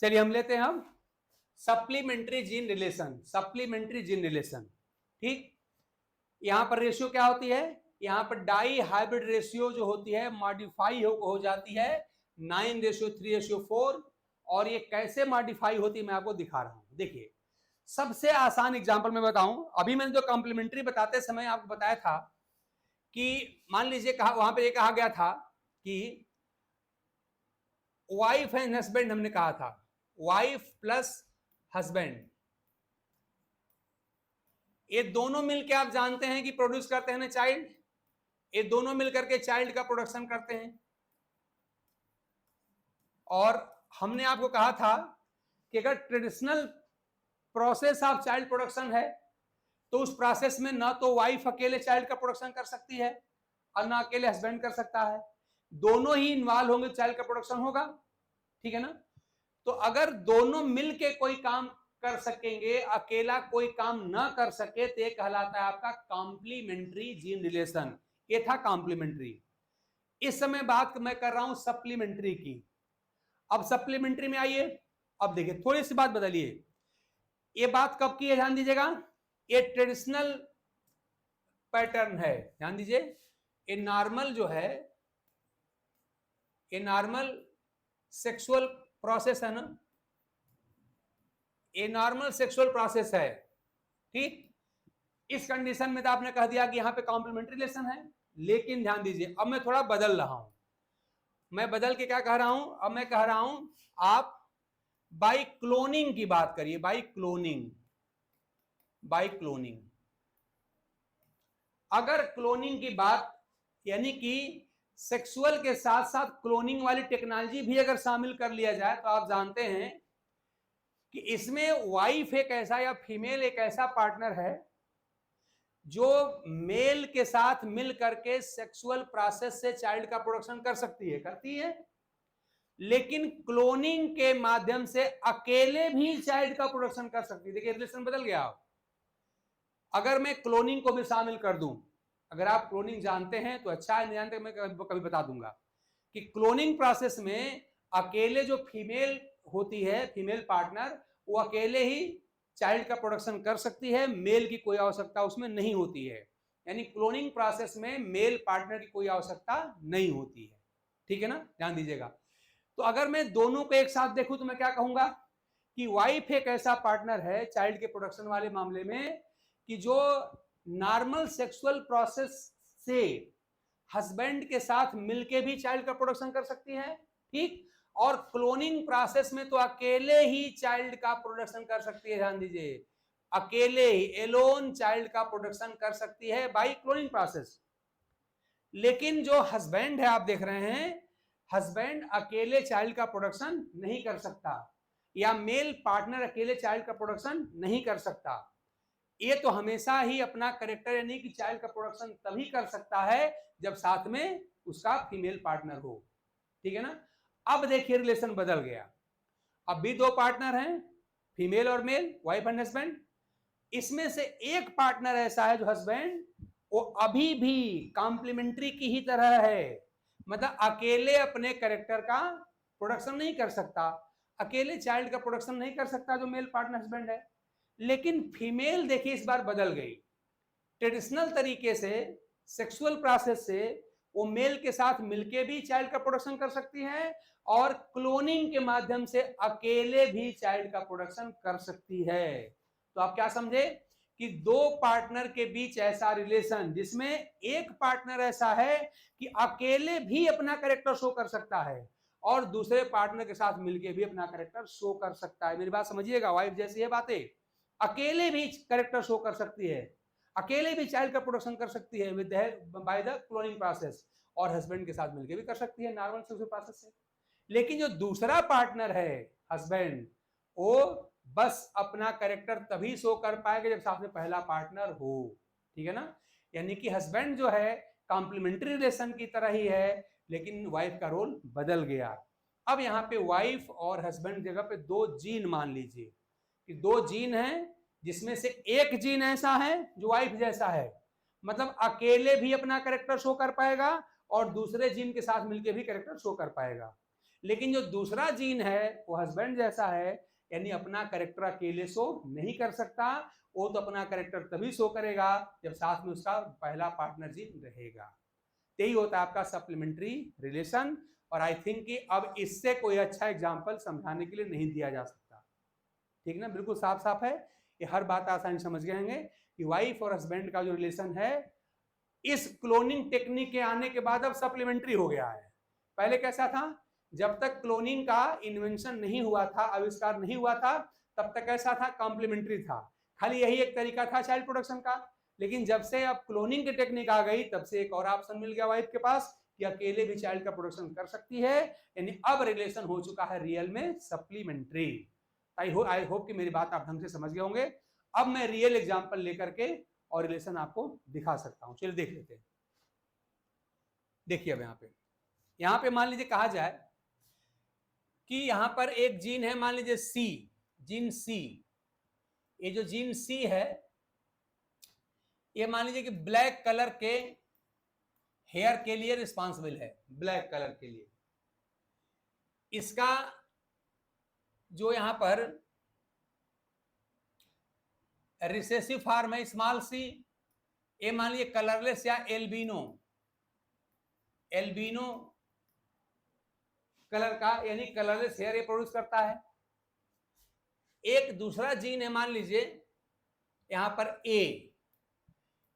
चलिए हम लेते हैं अब supplementary gene relation. Supplementary gene relation, ठीक। यहां पर रेशियो क्या होती है, यहां पर डाई हाइब्रिड रेशियो जो होती है मॉडिफाई हो जाती है 9:3:4। और ये कैसे मॉडिफाई होती है मैं आपको दिखा रहा हूं। देखिए सबसे आसान एग्जांपल मैं बताऊं, अभी मैंने जो कॉम्प्लीमेंट्री बताते समय आपको बताया था कि मान लीजिए कहा वहां पे ये कहा गया था कि वाइफ एंड हस्बैंड, हमने कहा था वाइफ प्लस हस्बैंड, ये दोनों मिलकर आप जानते हैं कि प्रोड्यूस करते हैं ना चाइल्ड, ये दोनों मिलकर के चाइल्ड का प्रोडक्शन करते हैं। और हमने आपको कहा था कि अगर traditional process of child production है तो उस प्रोसेस में ना तो वाइफ अकेले चाइल्ड का प्रोडक्शन कर सकती है और ना अकेले हस्बैंड कर सकता है, दोनों ही इन्वॉल्व होंगे, चाइल्ड का प्रोडक्शन होगा, ठीक है ना। तो अगर दोनों मिलके कोई काम कर सकेंगे, अकेला कोई काम ना कर सके, तो ये कहलाता है आपका कॉम्प्लीमेंट्री जीन रिलेशन। ये था कॉम्प्लीमेंट्री। इस समय बात मैं कर रहा हूं सप्लीमेंट्री की। अब सप्लीमेंट्री में आइए, अब देखिए थोड़ी सी बात बदलिए। ये बात कब की है ध्यान दीजिएगा, ये ट्रेडिशनल पैटर्न है, ध्यान दीजिए। ये नॉर्मल जो है, ये नॉर्मल सेक्सुअल प्रोसेस है ना, ये नॉर्मल सेक्सुअल प्रोसेस है, ठीक। इस कंडीशन में तो आपने कह दिया कि यहां पे कॉम्प्लीमेंट्री रिलेशन है, लेकिन ध्यान दीजिए अब मैं थोड़ा बदल रहा हूं। मैं बदल के क्या कह रहा हूं, अब मैं कह रहा हूं आप बाई क्लोनिंग की बात करिए, बाई क्लोनिंग, बाई क्लोनिंग। अगर क्लोनिंग की बात, यानी कि सेक्सुअल के साथ साथ क्लोनिंग वाली टेक्नोलॉजी भी अगर शामिल कर लिया जाए, तो आप जानते हैं कि इसमें वाइफ एक ऐसा या फीमेल एक ऐसा पार्टनर है जो मेल के साथ मिल करके सेक्सुअल प्रोसेस से चाइल्ड का प्रोडक्शन कर सकती है, करती है, लेकिन क्लोनिंग के माध्यम से अकेले भी चाइल्ड का प्रोडक्शन कर सकती है। देखिए रिलेशन बदल गया। अगर मैं क्लोनिंग को भी शामिल कर दूं, अगर आप क्लोनिंग जानते हैं तो अच्छा है, नहीं जानते मैं कभी बता दूंगा कि क्लोनिंग प्रोसेस में अकेले जो फीमेल होती है, फीमेल पार्टनर, वो अकेले ही चाइल्ड का प्रोडक्शन कर सकती है, मेल की कोई आवश्यकता उसमें नहीं होती है। यानी क्लोनिंग प्रोसेस में मेल पार्टनर की कोई आवश्यकता नहीं होती है, ठीक है ना, ध्यान दीजिएगा। तो अगर मैं दोनों को एक साथ देखूं तो मैं क्या कहूंगा कि वाइफ एक ऐसा पार्टनर है चाइल्ड के प्रोडक्शन वाले मामले में कि जो नॉर्मल सेक्सुअल प्रोसेस से हस्बैंड के साथ मिलके भी चाइल्ड का प्रोडक्शन कर सकती है, ठीक। और क्लोनिंग प्रोसेस में तो अकेले ही चाइल्ड का प्रोडक्शन कर सकती है, ध्यान दीजिए, अकेले ही एलोन चाइल्ड का प्रोडक्शन कर सकती है बाय क्लोनिंग प्रोसेस। लेकिन जो हस्बैंड है आप देख रहे हैं, हस्बैंड अकेले चाइल्ड का प्रोडक्शन नहीं कर सकता, या मेल पार्टनर अकेले चाइल्ड का प्रोडक्शन नहीं कर सकता। ये तो हमेशा ही अपना करेक्टर यानी कि चाइल्ड का प्रोडक्शन तभी कर सकता है जब साथ में उसका फीमेल पार्टनर हो, ठीक है ना। अब देखिए रिलेशन बदल गया, अब भी दो पार्टनर हैं, फीमेल और मेल, वाइफ एंड हस्बैंड। इसमें से एक पार्टनर ऐसा है जो हस्बैंड, वो अभी भी कॉम्प्लीमेंट्री की ही तरह है, मतलब अकेले अपने कैरेक्टर का प्रोडक्शन नहीं कर सकता, अकेले चाइल्ड का प्रोडक्शन नहीं कर सकता जो मेल पार्टनर हस्बैंड है। लेकिन फीमेल देखिए इस बार बदल गई, ट्रेडिशनल तरीके से सेक्सुअल प्रोसेस से वो मेल के साथ मिलके भी चाइल्ड का प्रोडक्शन कर सकती है, और क्लोनिंग के माध्यम से अकेले भी चाइल्ड का प्रोडक्शन कर सकती है। तो आप क्या समझे कि दो पार्टनर के बीच ऐसा रिलेशन जिसमें एक पार्टनर ऐसा है कि अकेले भी अपना कैरेक्टर शो कर सकता है और दूसरे पार्टनर के साथ मिलके भी अपना कैरेक्टर शो कर सकता है। मेरी बात समझिएगा, वाइफ जैसी है बातें, अकेले भी कैरेक्टर शो कर सकती है, अकेले भी चाइल्ड का प्रोडक्शन कर सकती है with by the cloning process, और हस्बैंड के साथ मिलकर भी कर सकती है नॉर्मल सेक्सुअल प्रोसेस से। लेकिन जो दूसरा पार्टनर है हस्बैंड, वो बस अपना कैरेक्टर तभी शो कर पाएगा जब साथ में पहला पार्टनर हो, ठीक है ना। यानी कि हस्बैंड जो है कॉम्प्लीमेंट्री रिलेशन की तरह ही है, लेकिन वाइफ का रोल बदल गया। अब यहाँ पे वाइफ और हस्बैंड जगह पे दो जीन मान लीजिए कि दो जीन हैं, जिसमें से एक जीन ऐसा है जो वाइफ जैसा है, मतलब अकेले भी अपना कैरेक्टर शो कर पाएगा और दूसरे जीन के साथ मिलकर भी कैरेक्टर शो कर पाएगा। लेकिन जो दूसरा जीन है वो हस्बैंड जैसा है, यानी अपना कैरेक्टर अकेले शो नहीं कर सकता, वो तो अपना कैरेक्टर तभी शो करेगा जब साथ में उसका पहला पार्टनर जीन रहेगा। यही होता है आपका सप्लीमेंट्री रिलेशन। और आई थिंक कि अब इससे कोई अच्छा एग्जाम्पल समझाने के लिए नहीं दिया जा सकता। ठीक ना, बिल्कुल साफ साफ है, ये हर बात आसानी समझ गए होंगे कि वाइफ और हस्बैंड का जो रिलेशन है इस क्लोनिंग टेक्निक के आने के बाद अब सप्लीमेंट्री हो गया है। पहले कैसा था, जब तक क्लोनिंग का इन्वेंशन नहीं हुआ था, आविष्कार नहीं हुआ था, तब तक कैसा था, कॉम्प्लीमेंट्री था, खाली यही एक तरीका था चाइल्ड प्रोडक्शन का। लेकिन जब से अब क्लोनिंग की टेक्निक आ गई, तब से एक और ऑप्शन मिल गया वाइफ के पास कि अकेले भी चाइल्ड का प्रोडक्शन कर सकती है, यानी अब रिलेशन हो चुका है रियल में सप्लीमेंट्री। आई होप कि मेरी बात आप ढंग से समझ गए होंगे। अब मैं रियल एग्जांपल लेकर के और रिलेशन आपको दिखा सकता हूं। चलिए देख लेते हैं। देखिए अब यहां पे मान लीजिए कहा जाए कि यहां पर एक जीन है, मान लीजिए सी, जीन सी। ये जो जीन सी है ये मान लीजिए कि ब्लैक कलर के हेयर के लिए रिस्पॉन्सिबल है, ब्लैक कलर के लिए। इसका जो यहां पर रिसेसिव फॉर्म है स्मॉल सी, ये मान लीजिए कलरलेस या एल्बिनो, एल्बिनो कलर का यानी कलरलेस हेयर ये प्रोड्यूस करता है। एक दूसरा जीन है मान लीजिए यहां पर ए,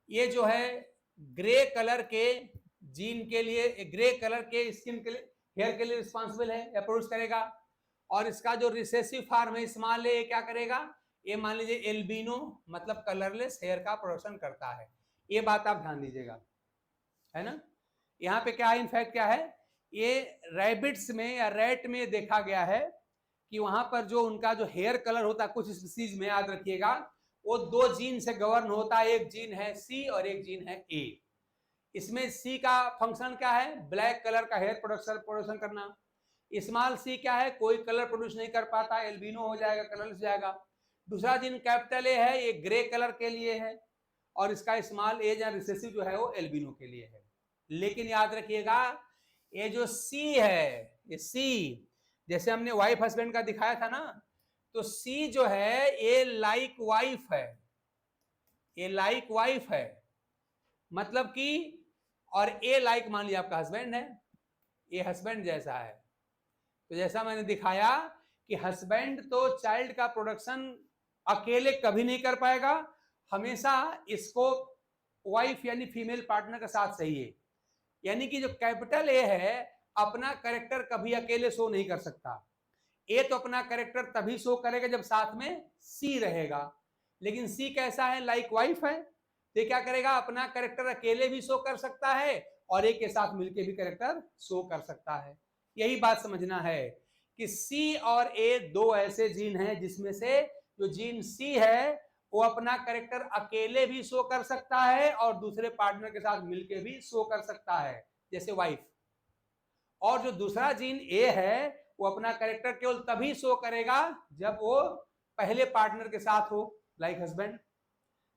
ये जो है ग्रे कलर के जीन के लिए, ग्रे कलर के स्किन के लिए, हेयर के लिए रिस्पॉन्सिबल है या प्रोड्यूस करेगा। और इसका जो रिसेसिव फॉर्म है स्मॉल ए, क्या करेगा, ये मान लीजिए एल्बिनो मतलब कलरलेस हेयर का प्रोडक्शन करता है। ये बात आप ध्यान दीजिएगा, है ना। यहाँ पे क्या है, इनफैक्ट क्या है, ये रैबिट्स में या रैट में देखा गया है कि वहां पर जो उनका जो हेयर कलर होता है कुछ स्पीसीज में, याद रखिएगा, वो दो जीन से गवर्न होता है, एक जीन है सी और एक जीन है ए। इसमें सी का फंक्शन क्या है, ब्लैक कलर का हेयर प्रोडक्शन करना। स्मॉल सी क्या है, कोई कलर प्रोड्यूस नहीं कर पाता, एल्बिनो हो जाएगा, कलरलेस जाएगा। दूसरा जीन कैपिटल ए है, ये ग्रे कलर के लिए है, और इसका स्मॉल ए या रिसेसिव जो है वो एल्बिनो के लिए है। लेकिन याद रखिएगा ये जो सी है, ये सी जैसे हमने वाइफ हस्बैंड का दिखाया था ना, तो सी जो है ये लाइक वाइफ है, ये लाइक वाइफ है, मतलब कि, और ए लाइक मान लिया आपका हस्बैंड है, ये हस्बैंड जैसा है। तो जैसा मैंने दिखाया कि हस्बैंड तो चाइल्ड का प्रोडक्शन अकेले कभी नहीं कर पाएगा, हमेशा इसको वाइफ यानी फीमेल पार्टनर के साथ चाहिए। यानी कि जो कैपिटल ए है अपना कैरेक्टर कभी अकेले शो नहीं कर सकता। ए तो अपना कैरेक्टर तभी शो करेगा जब साथ में सी रहेगा, लेकिन सी कैसा है, लाइक वाइफ है, तो क्या करेगा, अपना कैरेक्टर अकेले भी शो कर सकता है और ए के साथ मिलके भी कैरेक्टर शो कर सकता है। यही बात समझना है कि सी और ए दो ऐसे जीन हैं जिसमें से जो जीन सी है वो अपना कैरेक्टर अकेले भी शो कर सकता है और दूसरे पार्टनर के साथ मिलके भी शो कर सकता है, जैसे वाइफ। और जो दूसरा जीन ए है वो अपना कैरेक्टर केवल तभी शो करेगा जब वो पहले पार्टनर के साथ हो, लाइक हस्बैंड।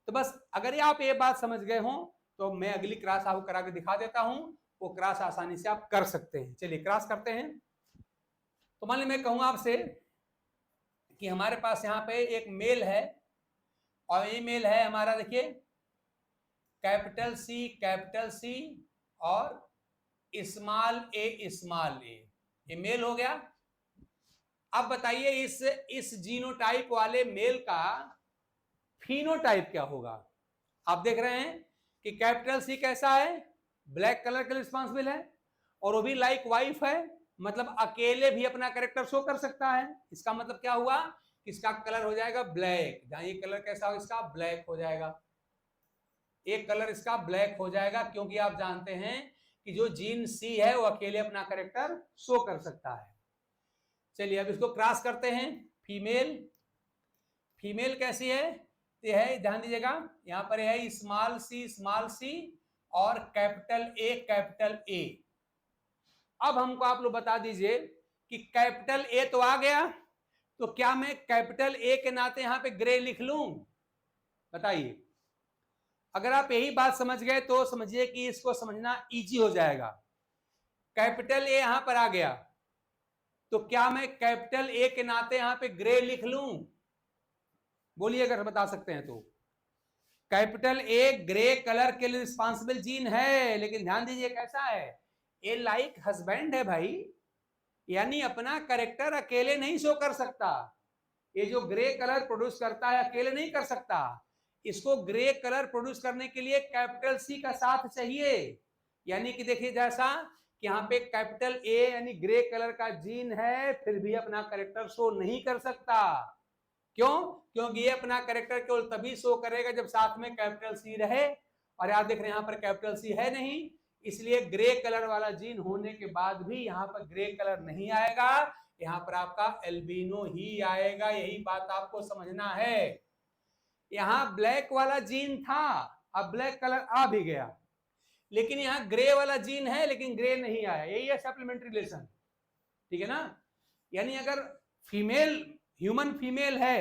तो बस अगर आप ये बात समझ गए हो तो मैं अगली क्लास आपको करा के दिखा देता हूं, वो क्रास आसानी से आप कर सकते हैं। चलिए क्रास करते हैं। तो मान लीजिए मैं कहूँ आपसे कि हमारे पास यहाँ पे एक मेल है और ये मेल है हमारा, देखिए कैपिटल सी और स्मॉल ए, ये मेल हो गया। अब बताइए इस जीनोटाइप वाले मेल का फिनोटाइप क्या होगा। आप देख रहे हैं कि कैपिटल सी कैसा है, ब्लैक कलर के लिए रिस्पॉन्सिबल है और वो भी लाइक वाइफ है, मतलब अकेले भी अपना कैरेक्टर शो कर सकता है। इसका मतलब क्या हुआ, इसका कलर हो जाएगा ब्लैक, जहां ये कलर कैसा हो, इसका ब्लैक हो जाएगा, एक कलर इसका ब्लैक हो जाएगा, क्योंकि आप जानते हैं कि जो जीन सी है वो अकेले अपना कैरेक्टर शो कर सकता है। चलिए अब इसको क्रॉस करते हैं। फीमेल कैसी है, ये है, ध्यान दीजिएगा यहां पर है स्मॉल सी और कैपिटल ए। अब हमको आप लोग बता दीजिए कि कैपिटल ए तो आ गया, तो क्या मैं कैपिटल ए के नाते यहां पे ग्रे लिख लूं, बताइए। अगर आप यही बात समझ गए तो समझिए कि इसको समझना इजी हो जाएगा। कैपिटल ए यहां पर आ गया, तो क्या मैं कैपिटल ए के नाते यहां पे ग्रे लिख लूं? बोलिए अगर बता सकते हैं तो। कैपिटल ए ग्रे कलर के लिए रिस्पॉन्सिबल जीन है, लेकिन ध्यान दीजिए कैसा है, ए लाइक हस्बैंड है भाई, यानी अपना कैरेक्टर अकेले नहीं शो कर सकता। ये जो ग्रे कलर प्रोड्यूस करता है अकेले नहीं कर सकता, इसको ग्रे कलर प्रोड्यूस करने के लिए कैपिटल सी का साथ चाहिए। यानी कि देखिए जैसा कि यहाँ पे कैपिटल ए यानी ग्रे कलर का जीन है, फिर भी अपना कैरेक्टर शो नहीं कर सकता। क्यों? क्योंकि ये अपना कैरेक्टर केवल तभी शो करेगा जब साथ में कैपिटल सी रहे, और याद देख रहे हैं यहाँ पर कैपिटल सी है नहीं, इसलिए ग्रे कलर वाला जीन होने के बाद भी यहाँ पर ग्रे कलर नहीं आएगा, यहाँ पर आपका एल्बिनो ही आएगा। यही बात आपको समझना है। यहाँ ब्लैक वाला जीन था, अब ब्लैक कलर आ भी गया, लेकिन यहाँ ग्रे वाला जीन है लेकिन ग्रे नहीं आया। यही है सप्लीमेंट्री रिलेशन, ठीक है ना। यानी अगर फीमेल ह्यूमन फीमेल है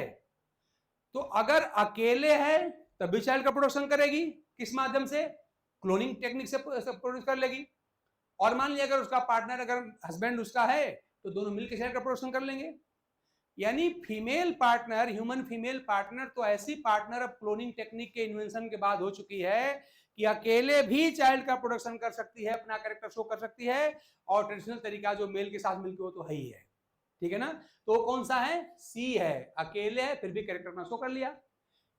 तो अगर अकेले है तब भी चाइल्ड का प्रोडक्शन करेगी, किस माध्यम से? क्लोनिंग टेक्निक से प्रोड्यूस कर लेगी। और मान लिया अगर उसका पार्टनर, अगर हस्बैंड उसका है, तो दोनों मिलकर चाइल्ड का प्रोडक्शन कर लेंगे। यानी female partner, human female partner तो ऐसी पार्टनर अब क्लोनिंग टेक्निक के इन्वेंशन के बाद हो चुकी है कि अकेले भी चाइल्ड का प्रोडक्शन कर सकती है, अपना कैरेक्टर शो कर सकती है, और ट्रेडिशनल तरीका जो मेल के साथ मिलकर हो तो है ही है, ठीक है ना। तो कौन सा है? सी है, अकेले है फिर भी कैरेक्टर अपना शो कर लिया।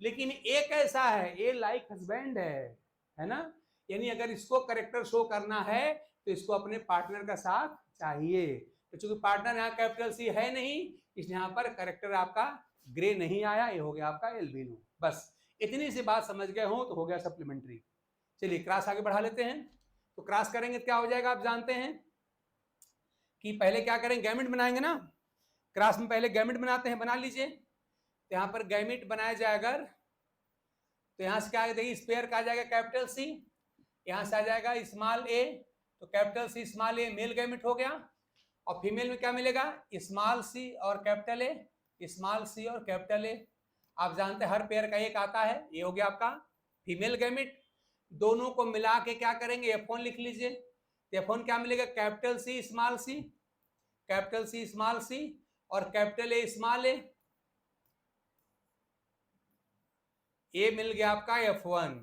लेकिन एक ऐसा है, ये लाइक हस्बैंड है ना, यानी अगर इसको कैरेक्टर शो करना है तो इसको अपने पार्टनर का साथ चाहिए। तो चूंकि पार्टनर यहाँ कैपिटल सी है नहीं, इसलिए यहाँ पर कैरेक्टर आपका ग्रे नहीं आया, ये हो गया आपका एल्बिनो। बस इतनी सी बात समझ गए हो तो हो गया सप्लीमेंट्री। चलिए क्रॉस आगे बढ़ा लेते हैं। तो क्रॉस करेंगे तो क्या हो जाएगा, आप जानते हैं कि पहले क्या करेंगे, गैमेट बनाएंगे ना। क्रॉस में पहले गैमेट बनाते हैं, बना लीजिए। तो यहाँ पर गैमेट बनाया जाएगा, तो यहाँ से क्या देखिए, स्पेयर का आ जाएगा कैपिटल सी, यहाँ से आ जाएगा स्मॉल ए, तो कैपिटल सी स्मॉल ए मेल गैमेट हो गया। और फीमेल में क्या मिलेगा? स्मॉल सी और कैपिटल ए, स्मॉल सी और कैपिटल ए। आप जानते हैं हर पेयर का एक आता है, ये हो गया आपका फीमेल गैमेट। दोनों को मिला के क्या करेंगे, F1 लिख लीजिए। तो F1 क्या मिलेगा? Capital C small c, capital C small C और कैपिटल ए स्मॉल ए, ये मिल गया आपका F1।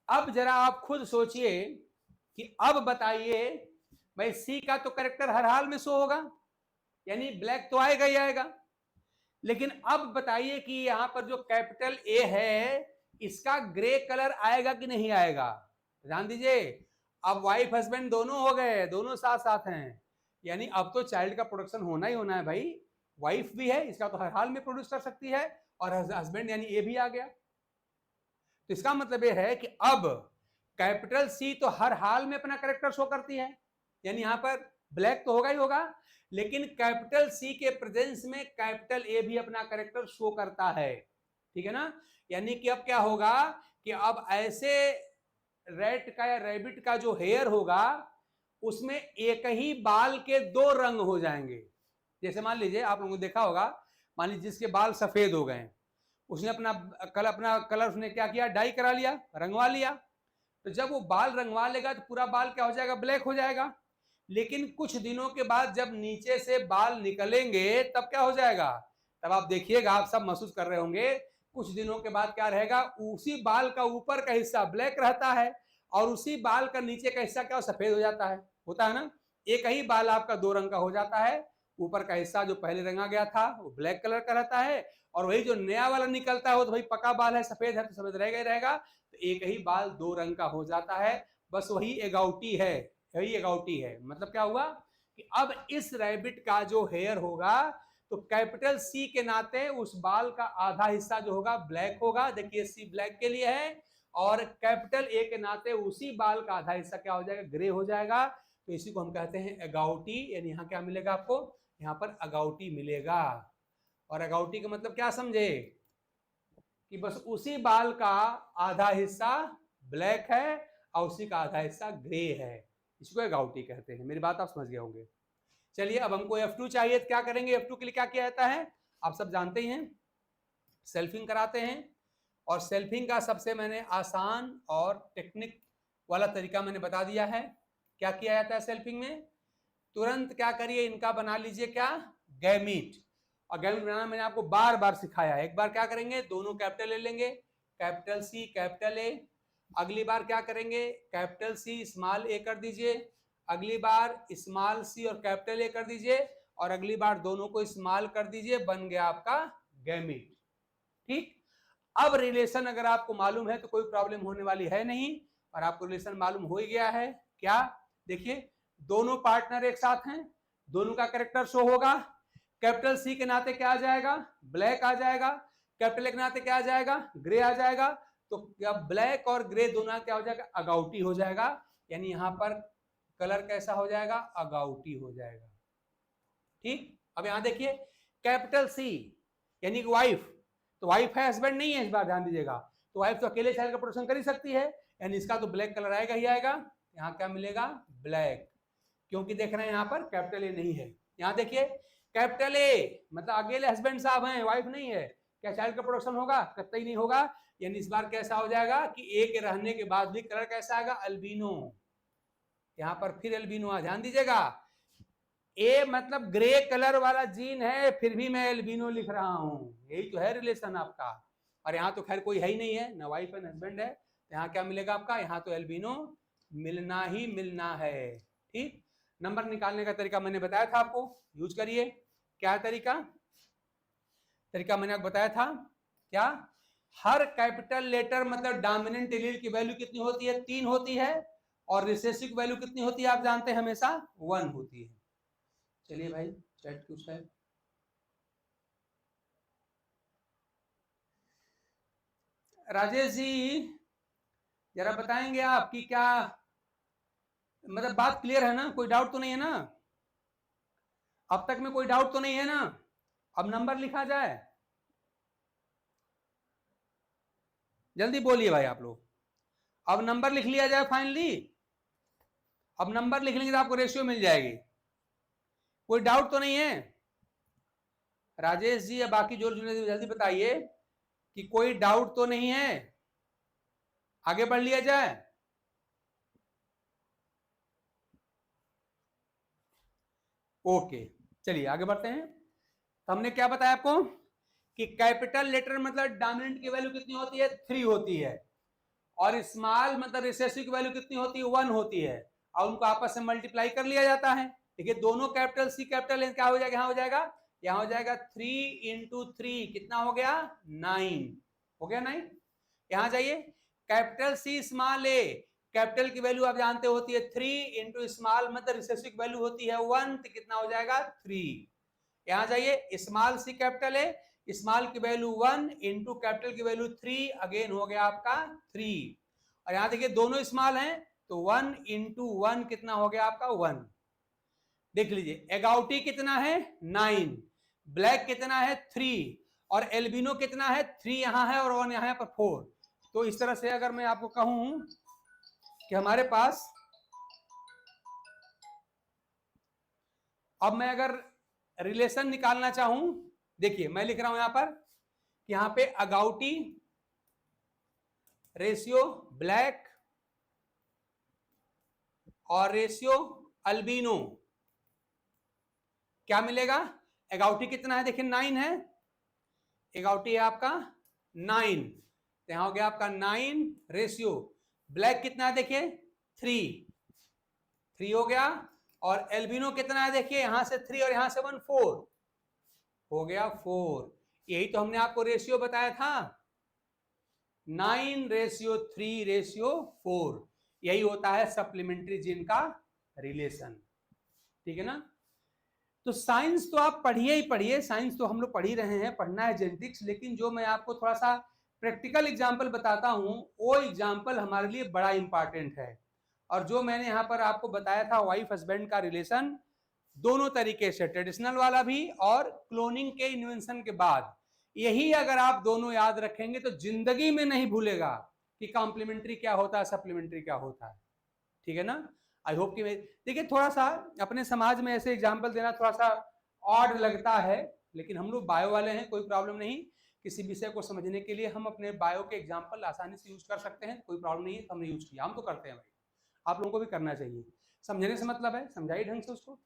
अब जरा आप खुद सोचिए कि अब बताइए भाई, सी का तो कैरेक्टर हर हाल में शो होगा, यानी ब्लैक तो आएगा ही आएगा। लेकिन अब बताइए कि यहां पर जो कैपिटल ए है इसका ग्रे कलर आएगा कि नहीं आएगा? ध्यान दीजिए, अब वाइफ हस्बैंड दोनों हो गए, दोनों साथ साथ हैं, यानी अब तो चाइल्ड का प्रोडक्शन होना ही होना है भाई। वाइफ भी है, इसका तो हर हाल में प्रोड्यूस कर सकती है, और हस्बैंड यानी ए भी आ गया। तो इसका मतलब यह है कि अब कैपिटल सी तो हर हाल में अपना कैरेक्टर शो करती है, यानी यहां पर ब्लैक तो होगा ही होगा, लेकिन कैपिटल सी के प्रेजेंस में कैपिटल ए भी अपना कैरेक्टर शो करता है, ठीक है ना। यानी कि अब क्या होगा कि अब ऐसे रैट का या रैबिट का जो हेयर होगा उसमें एक ही बाल के दो रंग हो जाएंगे। जैसे मान लीजिए आप लोगों ने देखा होगा, मान लीजिए जिसके बाल सफेद हो गए, उसने अपना कलर उसने क्या किया, डाई करा लिया, रंगवा लिया। तो जब वो बाल रंगवा लेगा तो पूरा बाल क्या हो जाएगा, ब्लैक हो जाएगा। लेकिन कुछ दिनों के बाद जब नीचे से बाल निकलेंगे तब क्या हो जाएगा, तब आप देखिएगा, आप सब महसूस कर रहे होंगे, कुछ दिनों के बाद क्या रहेगा, उसी बाल का ऊपर का हिस्सा ब्लैक रहता है और उसी बाल का नीचे का हिस्सा क्या सफेद हो जाता है, होता है ना। एक ही बाल आपका दो रंग का हो जाता है, ऊपर का हिस्सा जो पहले रंगा गया था वो ब्लैक कलर का रहता है, और वही जो नया वाला निकलता है वो तो भाई पक्का बाल है, सफेद है तो सफेद रहेगा ही रहेगा। तो एक ही बाल दो रंग का हो जाता है, बस वही एगाउटी है, यही एगाउटी है। मतलब क्या हुआ कि अब इस रैबिट का जो हेयर होगा तो कैपिटल सी के नाते उस बाल का आधा हिस्सा जो होगा ब्लैक होगा, देखिए सी ब्लैक के लिए है, और कैपिटल ए के नाते उसी बाल का आधा हिस्सा क्या हो जाएगा, ग्रे हो जाएगा। तो इसी को हम कहते हैं एगाउटी, यानी यहाँ क्या मिलेगा आपको, यहाँ पर अगाउटी मिलेगा। और अगाउटी का मतलब क्या समझे कि बस उसी बाल का आधा हिस्सा ब्लैक है और उसी का आधा हिस्सा ग्रे है, इसको अगाउटी कहते हैं। मेरी बात आप समझ गए होंगे। चलिए अब हमको F2 चाहिए, तो क्या करेंगे, F2 के लिए क्या किया जाता है, आप सब जानते ही हैं, सेल्फिंग कराते हैं। और सेल्फिंग का सबसे मैंने आसान और टेक्निक वाला तरीका मैंने बता दिया है। क्या किया जाता है सेल्फिंग में, तुरंत क्या करिए, इनका बना लीजिए क्या, गैमीट। और गैमीट बनाना मैंने आपको बार बार सिखाया है। एक बार क्या करेंगे, दोनों कैपिटल ले लेंगे, कैपिटल सी कैपिटल ए। अगली बार क्या करेंगे, कैपिटल सी स्मॉल ए कर दीजिए, अगली बार स्मॉल सी और कैपिटल ए कर दीजिए, और अगली बार दोनों को स्मॉल कर दीजिए, बन गया आपका गैमीट। ठीक, अब रिलेशन अगर आपको मालूम है तो कोई प्रॉब्लम होने वाली है नहीं, और आपको रिलेशन मालूम हो ही गया है। क्या, देखिए दोनों पार्टनर एक साथ हैं, दोनों का कैरेक्टर शो होगा। कैपिटल सी के नाते क्या आ जाएगा, ब्लैक आ जाएगा, कैपिटल ए के नाते क्या आ जाएगा, ग्रे आ जाएगा। तो क्या ब्लैक और ग्रे दोनों क्या हो जाएगा, अगाउटी हो जाएगा। यानी यहां पर कलर कैसा हो जाएगा, अगाउटी हो जाएगा। ठीक, अब यहां देखिए कैपिटल सी यानी वाइफ, तो वाइफ है, हस्बैंड नहीं है, इस बार ध्यान दीजिएगा। तो वाइफ तो अकेले चाइल्ड का प्रोटेक्शन कर ही सकती है, यानी इसका तो ब्लैक कलर आएगा ही आएगा। यहाँ क्या मिलेगा, ब्लैक, क्योंकि देख रहे हैं यहाँ पर कैपिटल ए नहीं है। यहाँ देखिए कैपिटल ए मतलब अकेले हस्बैंड साहब हैं, वाइफ नहीं है, क्या चाइल्ड का प्रोटेक्शन होगा, कतई नहीं होगा। यानी इस बार कैसा हो जाएगा कि ए के रहने के बाद भी कलर कैसा आएगा, अल्बिनो। यहाँ पर फिर अल्बिनो, ध्यान दीजिएगा, ए मतलब ग्रे कलर वाला जीन है, फिर भी मैं एल्बिनो लिख रहा हूं, यही तो है रिलेशन आपका। और यहाँ तो खैर कोई है ही नहीं है, ना वाइफ है ना हस्बैंड है, तो यहाँ क्या मिलेगा आपका, यहाँ तो एल्बिनो मिलना ही मिलना है। ठीक, नंबर निकालने का तरीका मैंने बताया था आपको, यूज करिए। क्या तरीका, तरीका मैंने आपको बताया था क्या, हर कैपिटल लेटर मतलब डोमिनेंट एलील की वैल्यू कितनी होती है, 3 होती है, और रिसेसिव वैल्यू कितनी होती है आप जानते हैं, हमेशा 1 होती है। चलिए भाई चैट कुछ है, राजेश जी जरा बताएंगे आप कि क्या मतलब बात क्लियर है ना, कोई डाउट तो नहीं है ना, अब तक में कोई डाउट तो नहीं है ना। अब नंबर लिखा जाए, जल्दी बोलिए भाई आप लोग, अब नंबर लिख लिया जाए फाइनली। अब नंबर लिख लेंगे तो आपको रेशियो मिल जाएगी, कोई डाउट तो नहीं है। राजेश जी या बाकी जो जल्दी बताइए कि कोई डाउट तो नहीं है, आगे बढ़ लिया जाए। ओके चलिए आगे बढ़ते हैं। तो हमने क्या बताया आपको कि कैपिटल लेटर मतलब डोमिनेंट की वैल्यू कितनी होती है, 3 होती है, और स्मॉल मतलब रिसेसिव की वैल्यू कितनी होती है, 1 होती है, और उनको आपस में मल्टीप्लाई कर लिया जाता है। देखिए दोनों कैपिटल सी कैपिटल एन क्या हो जाएगा, यहाँ हो जाएगा, यहाँ हो जाएगा 3 इंटू 3 कितना हो गया, 9 हो गया 9। यहाँ जाइए कैपिटल सी स्मॉल ए, कैपिटल की वैल्यू आप जानते होती है 3 इंटू स्मॉल मतलब रिसेसिव वैल्यू होती है 1, तो कितना हो जाएगा 3। यहाँ जाइए small c capital A, small की वैल्यू 1 इंटू कैपिटल की वैल्यू 3, अगेन हो गया आपका 3। और यहाँ देखिए दोनों स्मॉल हैं, तो 1 इंटू 1 कितना हो गया आपका 1। देख लीजिए एगाउटी कितना है 9, ब्लैक कितना है 3, और एल्बिनो कितना है 3 यहाँ है और 1 यहाँ पर 4। तो इस तरह से अगर मैं आपको कहूं कि हमारे पास, अब मैं अगर रिलेशन निकालना चाहूं, देखिए मैं लिख रहा हूं यहां पर कि यहां पे अगाउटी रेशियो ब्लैक और रेशियो अल्बिनो, क्या मिलेगा, एगाउटी कितना है देखिए 9 है, एगाउटी है आपका 9, तो यहां हो गया आपका 9 रेशियो ब्लैक कितना है देखिए 3 हो गया, और एल्बिनो कितना है देखिए यहां से 3 और यहां से 1 4 हो गया 4। यही तो हमने आपको रेशियो बताया था, 9:3:4, यही होता है सप्लीमेंट्री जीन का रिलेशन। ठीक है ना, तो साइंस तो आप पढ़िए ही पढ़िए, साइंस तो हम लोग पढ़ ही रहे हैं, पढ़ना है जेनेटिक्स, लेकिन जो मैं आपको थोड़ा सा प्रैक्टिकल एग्जांपल बताता हूं वो एग्जांपल हमारे लिए बड़ा इंपॉर्टेंट है। और जो मैंने यहाँ पर आपको बताया था वाइफ हस्बैंड का रिलेशन, दोनों तरीके से, ट्रेडिशनल वाला भी और क्लोनिंग के इन्वेंशन के बाद, यही अगर आप दोनों याद रखेंगे तो जिंदगी में नहीं भूलेगा कि कॉम्प्लीमेंट्री क्या होता है, सप्लीमेंट्री क्या होता है। ठीक है ना, आई होप कि देखिए थोड़ा सा अपने समाज में ऐसे एग्जाम्पल देना थोड़ा सा ऑड लगता है, लेकिन हम लोग बायो वाले हैं, कोई प्रॉब्लम नहीं, किसी विषय को समझने के लिए हम अपने बायो के एग्जाम्पल आसानी से यूज कर सकते हैं, कोई प्रॉब्लम नहीं है। हमने यूज किया, हम तो करते हैं भाई, आप लोगों को भी करना चाहिए, समझने से मतलब है समझाइए ढंग से उसको।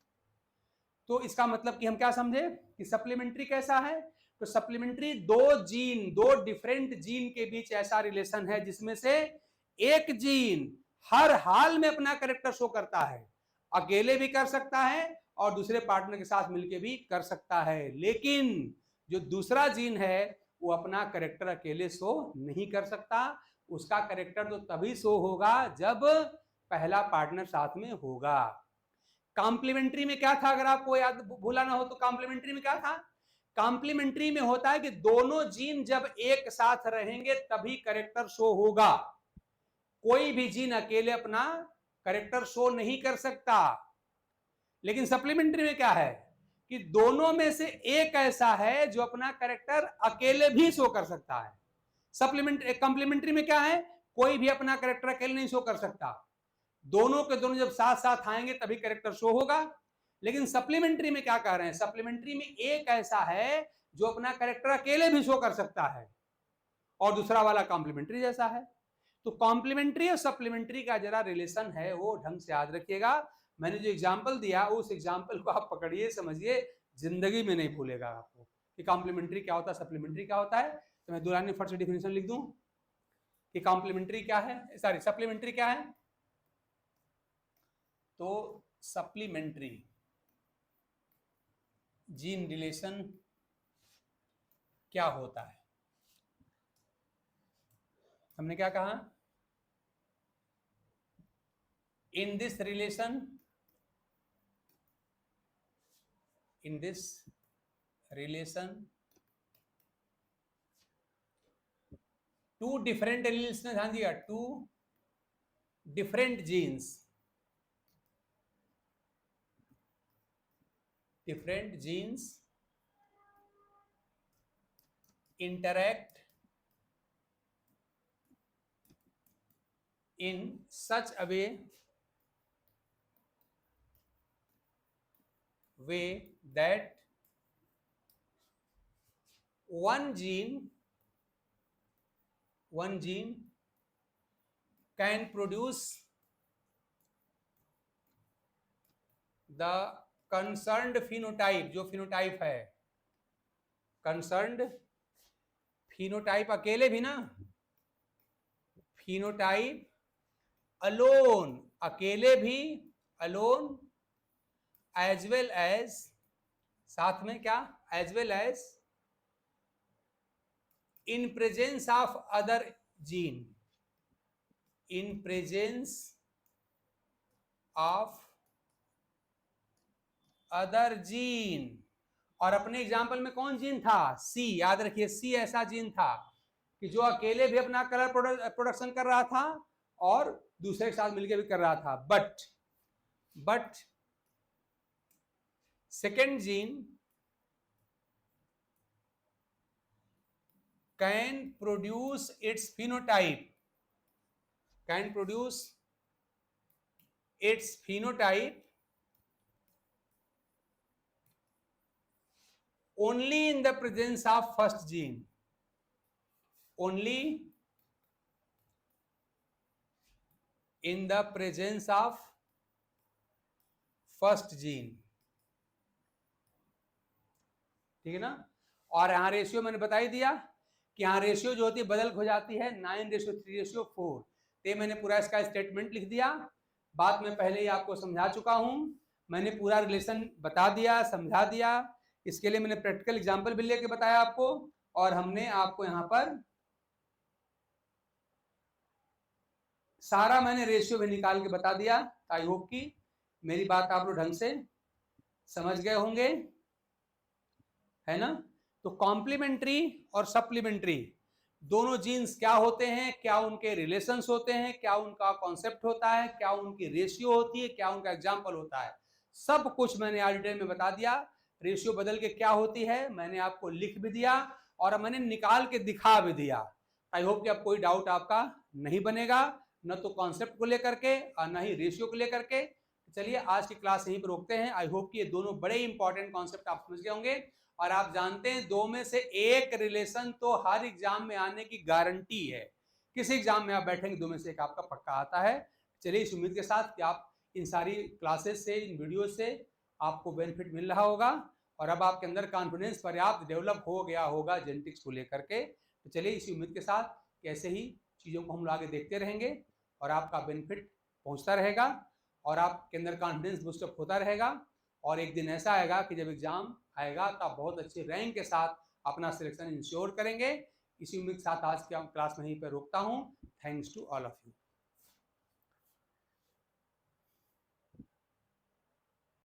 तो इसका मतलब कि हम क्या समझे कि सप्लीमेंट्री कैसा है, तो सप्लीमेंट्री दो डिफरेंट जीन के बीच ऐसा रिलेशन है जिसमें से एक जीन हर हाल में अपना कैरेक्टर शो करता है, अकेले भी कर सकता है और दूसरे पार्टनर के साथ मिलकर भी कर सकता है, लेकिन जो दूसरा जीन है वो अपना कैरेक्टर अकेले शो नहीं कर सकता, उसका कैरेक्टर तो तभी शो होगा जब पहला पार्टनर साथ में होगा। कॉम्प्लीमेंट्री में क्या था, अगर आपको याद भूला ना हो तो कॉम्प्लीमेंट्री में क्या था, कॉम्प्लीमेंट्री में होता है कि दोनों जीन जब एक साथ रहेंगे तभी कैरेक्टर शो होगा, कोई भी जीन अकेले अपना कैरेक्टर शो नहीं कर सकता। लेकिन सप्लीमेंट्री में क्या है कि दोनों में से एक ऐसा है जो अपना कैरेक्टर अकेले भी शो कर सकता है। सप्लीमेंट्री कॉम्प्लीमेंट्री में क्या है, कोई भी अपना कैरेक्टर अकेले नहीं शो कर सकता, दोनों के दोनों जब साथ साथ आएंगे तभी कैरेक्टर शो होगा। लेकिन सप्लीमेंट्री में क्या कह रहे हैं, सप्लीमेंट्री में एक ऐसा है जो अपना कैरेक्टर अकेले भी शो कर सकता है और दूसरा वाला कॉम्प्लीमेंट्री जैसा है। तो कॉम्प्लीमेंट्री और सप्लीमेंट्री का जरा रिलेशन है वो ढंग से याद रखिएगा। मैंने जो एग्जाम्पल दिया उस एग्जाम्पल को आप पकड़िए, समझिए, जिंदगी में नहीं भूलेगा आपको कि कॉम्प्लीमेंट्री क्या होता है, सप्लीमेंट्री क्या होता है। तो मैं दुलानी फट से डिफिनेशन लिख दूं कि कॉम्प्लीमेंट्री क्या है, सॉरी सप्लीमेंट्री क्या है। तो सप्लीमेंट्री जीन रिलेशन क्या होता है, हमने क्या कहा, in this relation two different alleles ने, ध्यान दिया, two different genes interact in such a way that one gene can produce the concerned phenotype, जो phenotype है, concerned phenotype अकेले भी ना, phenotype alone अकेले भी, alone as well as साथ में क्या, as well as in presence of other gene, in presence of other gene. और अपने एग्जाम्पल में कौन जीन था, सी, याद रखिए सी ऐसा जीन था कि जो अकेले भी अपना कलर प्रोडक्शन कर रहा था और दूसरे के साथ मिलकर भी कर रहा था, but second gene can produce it's phenotype only in the presence of first gene, only in the presence of first gene, ठीक है ना। और यहां रेशियो मैंने बता ही दिया कि यहाँ रेशियो जो होती है बदल हो जाती है 9:3:4, तो मैंने पूरा इसका स्टेटमेंट लिख दिया। बात मैं पहले ही आपको समझा चुका हूं, मैंने पूरा रिलेशन बता दिया, समझा दिया। इसके लिए मैंने प्रैक्टिकल एग्जांपल भी लेके बताया आपको, और हमने आपको यहाँ पर सारा मैंने रेशियो भी निकाल के बता दिया। आई होप कि मेरी बात आप लोग ढंग से समझ गए होंगे, है ना। तो कॉम्प्लीमेंट्री और सप्लीमेंट्री दोनों जीन्स क्या होते हैं, क्या उनके रिलेशंस होते हैं, क्या उनका कॉन्सेप्ट होता है, क्या उनकी रेशियो होती है, क्या उनका एग्जाम्पल होता है, सब कुछ मैंने आज डिटेल में बता दिया। रेशियो बदल के क्या होती है मैंने आपको लिख भी दिया और मैंने निकाल के दिखा भी दिया। आई होप कि अब कोई डाउट आपका नहीं बनेगा, न तो कॉन्सेप्ट को लेकर के और न ही रेशियो को लेकर के। चलिए आज की क्लास यहीं पर रोकते हैं। आई होप कि ये दोनों बड़े इंपॉर्टेंट कॉन्सेप्ट आप समझ गए होंगे, और आप जानते हैं दो में से एक रिलेशन तो हर एग्जाम में आने की गारंटी है। किसी एग्जाम में आप बैठेंगे दो में से एक आपका पक्का आता है। चलिए इस उम्मीद के साथ कि आप इन सारी क्लासेस से, इन वीडियो से आपको बेनिफिट मिल रहा होगा और अब आपके अंदर कॉन्फिडेंस पर्याप्त डेवलप हो गया होगा जेनेटिक्स को लेकर के। तो चलिए इसी उम्मीद के साथ कैसे ही चीज़ों को हम लोग आगे देखते रहेंगे और आपका बेनिफिट पहुंचता रहेगा और आपके अंदर कॉन्फिडेंस बूस्टअप होता रहेगा और एक दिन ऐसा आएगा कि जब एग्जाम आएगा तो आप बहुत अच्छे रैंक के साथ अपना सिलेक्शन इंश्योर करेंगे। इसी उम्मीद के साथ आज की क्लास में यहीं पर रोकता हूँ। Thanks to all of you.